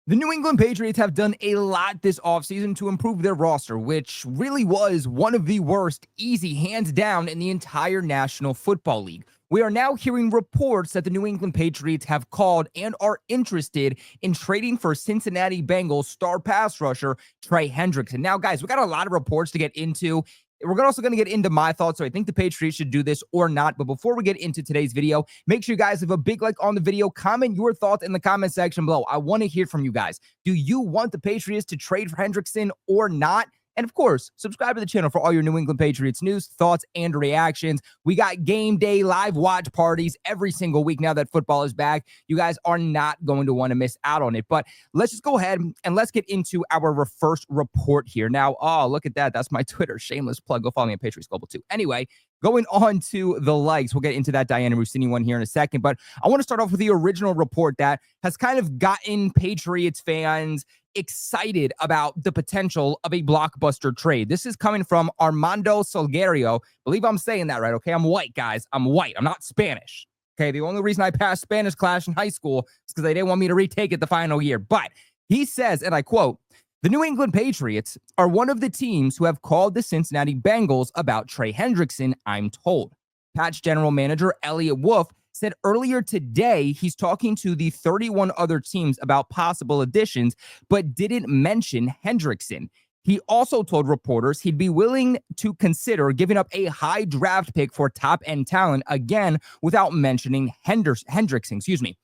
The New England Patriots have done a lot this offseason to improve their roster, which really was one of the worst, easy, hands down, in the entire National Football League. We are now hearing reports that the New England Patriots have called and are interested in trading for Cincinnati Bengals star pass rusher Trey Hendrickson. Now, guys, we got a lot of reports to get into. We're also going to get into my thoughts. So I think the Patriots should do this or not. But before we get into today's video, make sure you guys leave a big like on the video. Comment your thoughts in the comment section below. I want to hear from you guys. Do you want the Patriots to trade for Hendrickson or not? And of course, subscribe to the channel for all your New England Patriots news, thoughts, and reactions. We got game day live watch parties every single week now that football is back. You guys are not going to want to miss out on it. But let's just go ahead and let's get into our first report here. Now, oh, look at that. That's my Twitter. Shameless plug. Go follow me on Patriots Global too. Anyway, going on to the likes. We'll get into that Diana Rossini one here in a second. But I want to start off with the original report that has kind of gotten Patriots fans excited about the potential of a blockbuster trade. This is coming from Armando Salguero. Believe I'm saying that right, okay? I'm white, guys. I'm white. I'm not Spanish. Okay, the only reason I passed Spanish class in high school is because they didn't want me to retake it the final year. But he says, and I quote, "The New England Patriots are one of the teams who have called the Cincinnati Bengals about Trey Hendrickson, I'm told." Pats general manager Elliott Wolf said earlier today he's talking to the 31 other teams about possible additions, but didn't mention Hendrickson. He also told reporters he'd be willing to consider giving up a high draft pick for top-end talent, again, without mentioning Hendrickson.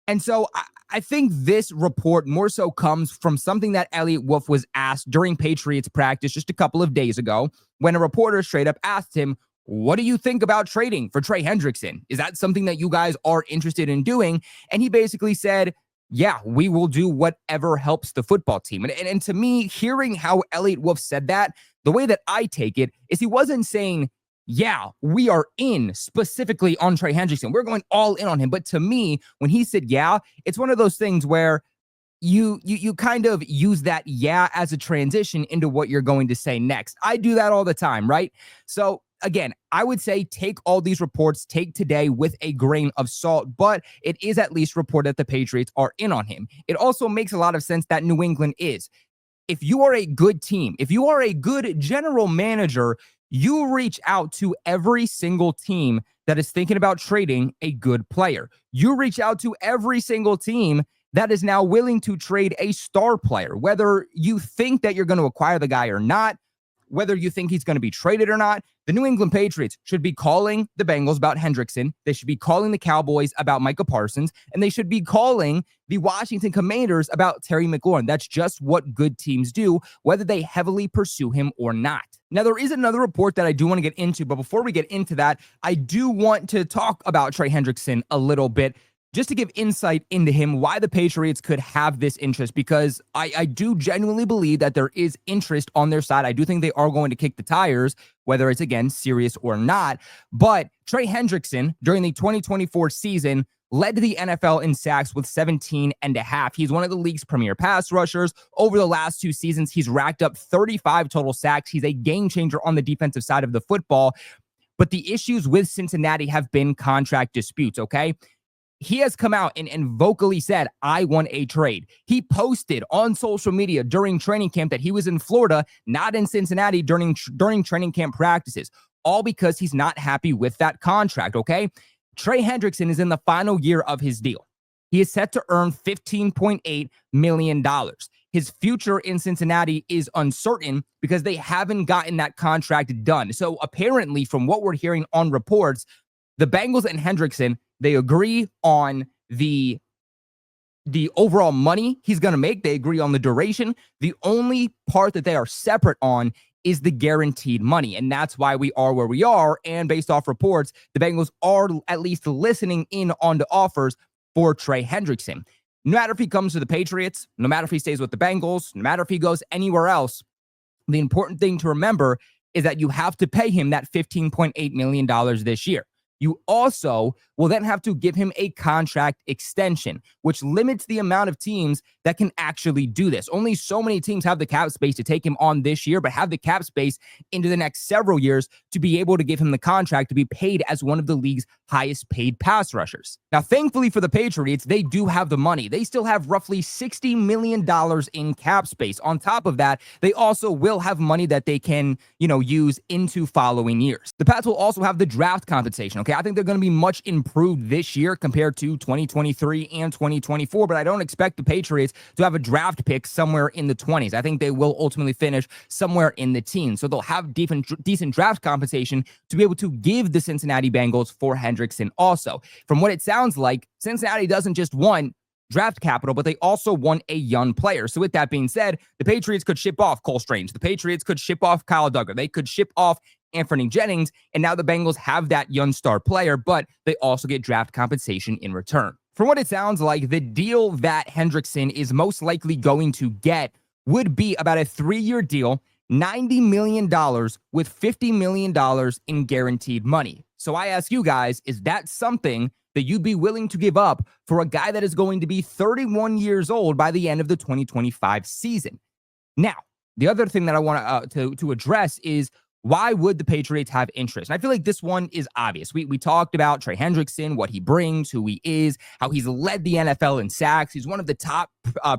And so I think this report more so comes from something that Elliott Wolf was asked during Patriots practice just a couple of days ago when a reporter straight up asked him, "What do you think about trading for Trey Hendrickson? Is that something that you guys are interested in doing?" And he basically said, "Yeah, we will do whatever helps the football team." And to me, hearing how Elliott Wolf said that, the way that I take it is he wasn't saying, "Yeah, we are in specifically on Trey Hendrickson. We're going all in on him." But to me, when he said, "Yeah," it's one of those things where you kind of use that "yeah" as a transition into what you're going to say next. I do that all the time, right? So again, I would say take all these reports, take today with a grain of salt, but it is at least reported that the Patriots are in on him. It also makes a lot of sense that New England is. If you are a good team, if you are a good general manager, you reach out to every single team that is thinking about trading a good player. You reach out to every single team that is now willing to trade a star player, whether you think that you're going to acquire the guy or not, whether you think he's going to be traded or not. The New England Patriots should be calling the Bengals about Hendrickson. They should be calling the Cowboys about Micah Parsons, and they should be calling the Washington Commanders about Terry McLaurin. That's just what good teams do, whether they heavily pursue him or not. Now, there is another report that I do want to get into, but before we get into that, I do want to talk about Trey Hendrickson a little bit, just to give insight into him, why the Patriots could have this interest, because I do genuinely believe that there is interest on their side. I do think they are going to kick the tires, whether it's, again, serious or not. But Trey Hendrickson, during the 2024 season, led the NFL in sacks with 17.5. He's one of the league's premier pass rushers. Over the last 2 seasons, he's racked up 35 total sacks. He's a game changer on the defensive side of the football. But the issues with Cincinnati have been contract disputes, okay? He has come out and vocally said, "I want a trade." He posted on social media during training camp that he was in Florida, not in Cincinnati during training camp practices, all because he's not happy with that contract, okay? Trey Hendrickson is in the final year of his deal. He is set to earn $15.8 million. His future in Cincinnati is uncertain because they haven't gotten that contract done. So apparently, from what we're hearing on reports, the Bengals and Hendrickson, they agree on the overall money he's going to make. They agree on the duration. The only part that they are separate on is the guaranteed money. And that's why we are where we are. And based off reports, the Bengals are at least listening in on the offers for Trey Hendrickson. No matter if he comes to the Patriots, no matter if he stays with the Bengals, no matter if he goes anywhere else, the important thing to remember is that you have to pay him that $15.8 million this year. You also will then have to give him a contract extension, which limits the amount of teams that can actually do this. Only so many teams have the cap space to take him on this year, but have the cap space into the next several years to be able to give him the contract to be paid as one of the league's highest paid pass rushers. Now, thankfully for the Patriots, they do have the money. They still have roughly $60 million in cap space. On top of that, they also will have money that they can, use into following years. The Pats will also have the draft compensation, okay? I think they're going to be much improved this year compared to 2023 and 2024, but I don't expect the Patriots to have a draft pick somewhere in the 20s. I think they will ultimately finish somewhere in the teens. So they'll have decent draft compensation to be able to give the Cincinnati Bengals for Hendrickson also. From what it sounds like, Cincinnati doesn't just want draft capital, but they also want a young player. So with that being said, the Patriots could ship off Cole Strange. The Patriots could ship off Kyle Duggar. They could ship off Anthony Jennings, and now the Bengals have that young star player, but they also get draft compensation in return. From what it sounds like, the deal that Hendrickson is most likely going to get would be about a 3-year deal, $90 million with $50 million in guaranteed money. So I ask you guys, is that something that you'd be willing to give up for a guy that is going to be 31 years old by the end of the 2025 season? Now, the other thing that I want to address is, why would the Patriots have interest? And I feel like this one is obvious. We talked about Trey Hendrickson, what he brings, who he is, how he's led the NFL in sacks. He's one of the top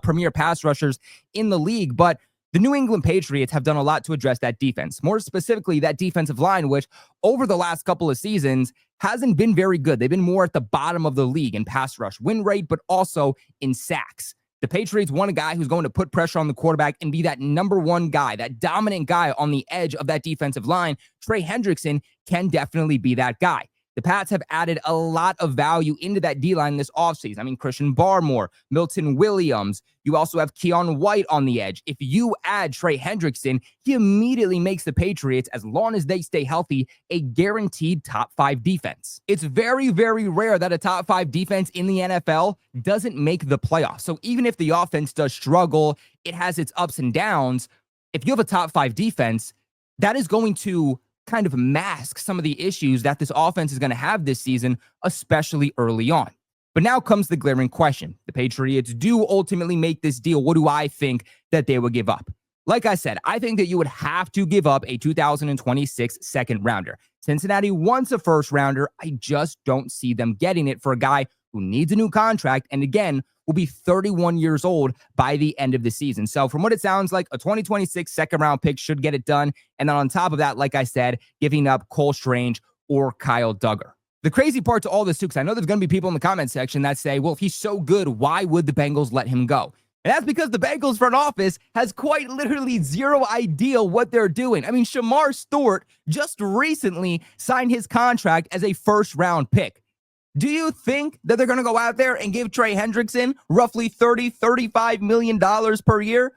premier pass rushers in the league. But the New England Patriots have done a lot to address that defense. More specifically, that defensive line, which over the last couple of seasons hasn't been very good. They've been more at the bottom of the league in pass rush win rate, but also in sacks. The Patriots want a guy who's going to put pressure on the quarterback and be that number one guy, that dominant guy on the edge of that defensive line. Trey Hendrickson can definitely be that guy. The Pats have added a lot of value into that D-line this offseason. I mean, Christian Barmore, Milton Williams. You also have Keon White on the edge. If you add Trey Hendrickson, he immediately makes the Patriots, as long as they stay healthy, a guaranteed top 5 defense. It's very, very rare that a top 5 defense in the NFL doesn't make the playoffs. So even if the offense does struggle, it has its ups and downs. If you have a top 5 defense, that is going to kind of mask some of the issues that this offense is going to have this season, especially early on. But now comes the glaring question. The Patriots do ultimately make this deal. What do I think that they would give up? Like I said, I think that you would have to give up a 2026 second rounder. Cincinnati wants a first rounder. I just don't see them getting it for a guy who needs a new contract, and again, will be 31 years old by the end of the season. So from what it sounds like, a 2026 second round pick should get it done. And then on top of that, like I said, giving up Cole Strange or Kyle Duggar. The crazy part to all this too, because I know there's going to be people in the comment section that say, well, if he's so good, why would the Bengals let him go? And that's because the Bengals front office has quite literally zero idea what they're doing. I mean, Shamar Stewart just recently signed his contract as a first round pick. Do you think that they're going to go out there and give Trey Hendrickson roughly $35 million per year?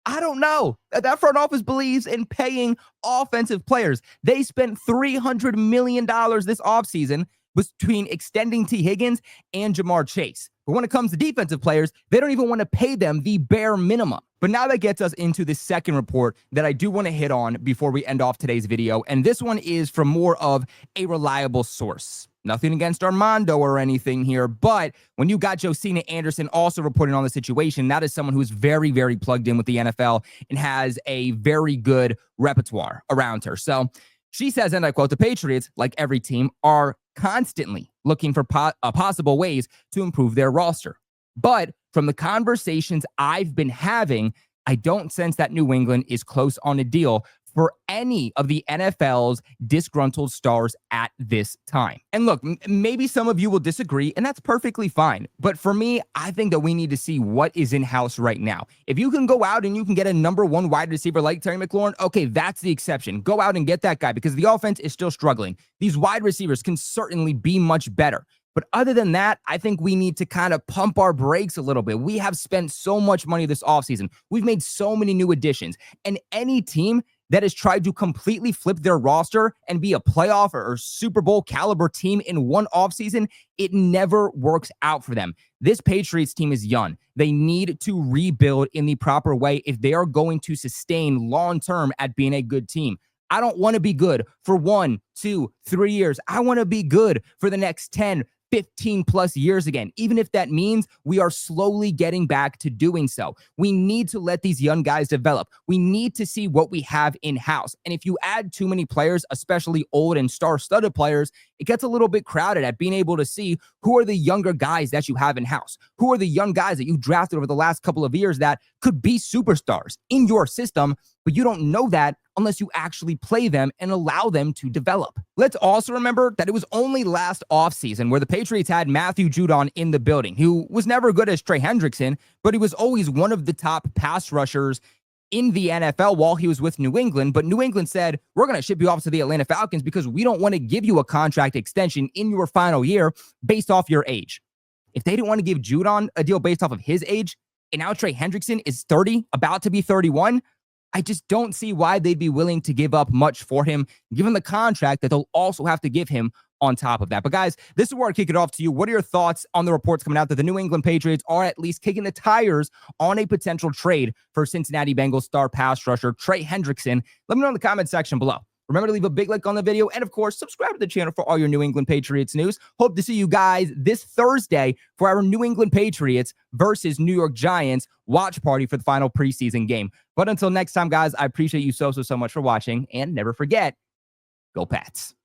I don't know. That front office believes in paying offensive players. They spent $300 million this offseason between extending T. Higgins and Jamar Chase. But when it comes to defensive players, they don't even want to pay them the bare minimum. But now that gets us into the second report that I do want to hit on before we end off today's video. And this one is from more of a reliable source. Nothing against Armando or anything here, but when you got Josina Anderson also reporting on the situation, that is someone who is very, very plugged in with the NFL and has a very good repertoire around her. So she says, and I quote, the Patriots, like every team, are constantly looking for possible ways to improve their roster. But from the conversations I've been having, I don't sense that New England is close on a deal for any of the NFL's disgruntled stars at this time. And look, maybe some of you will disagree, and that's perfectly fine. But for me, I think that we need to see what is in-house right now. If you can go out and you can get a number 1 wide receiver like Terry McLaurin, okay, that's the exception. Go out and get that guy because the offense is still struggling. These wide receivers can certainly be much better. But other than that, I think we need to kind of pump our brakes a little bit. We have spent so much money this offseason. We've made so many new additions. And any team that has tried to completely flip their roster and be a playoff or Super Bowl caliber team in one offseason, it never works out for them. This Patriots team is young. They need to rebuild in the proper way if they are going to sustain long-term at being a good team. I don't want to be good for 1, 2, 3 years. I want to be good for the next 10, 15 plus years again, even if that means we are slowly getting back to doing so. We need to let these young guys develop. We need to see what we have in-house. And if you add too many players, especially old and star-studded players, it gets a little bit crowded at being able to see who are the younger guys that you have in-house, who are the young guys that you drafted over the last couple of years that could be superstars in your system, but you don't know that unless you actually play them and allow them to develop. Let's also remember that it was only last offseason where the Patriots had Matthew Judon in the building, who was never good as Trey Hendrickson, but he was always one of the top pass rushers in the NFL while he was with New England. But New England said, we're going to ship you off to the Atlanta Falcons because we don't want to give you a contract extension in your final year based off your age. If they didn't want to give Judon a deal based off of his age, and now Trey Hendrickson is 30, about to be 31, I just don't see why they'd be willing to give up much for him, given the contract that they'll also have to give him on top of that. But guys, this is where I kick it off to you. What are your thoughts on the reports coming out that the New England Patriots are at least kicking the tires on a potential trade for Cincinnati Bengals star pass rusher Trey Hendrickson? Let me know in the comment section below. Remember to leave a big like on the video and, of course, subscribe to the channel for all your New England Patriots news. Hope to see you guys this Thursday for our New England Patriots versus New York Giants watch party for the final preseason game. But until next time, guys, I appreciate you so much for watching. And never forget, go Pats.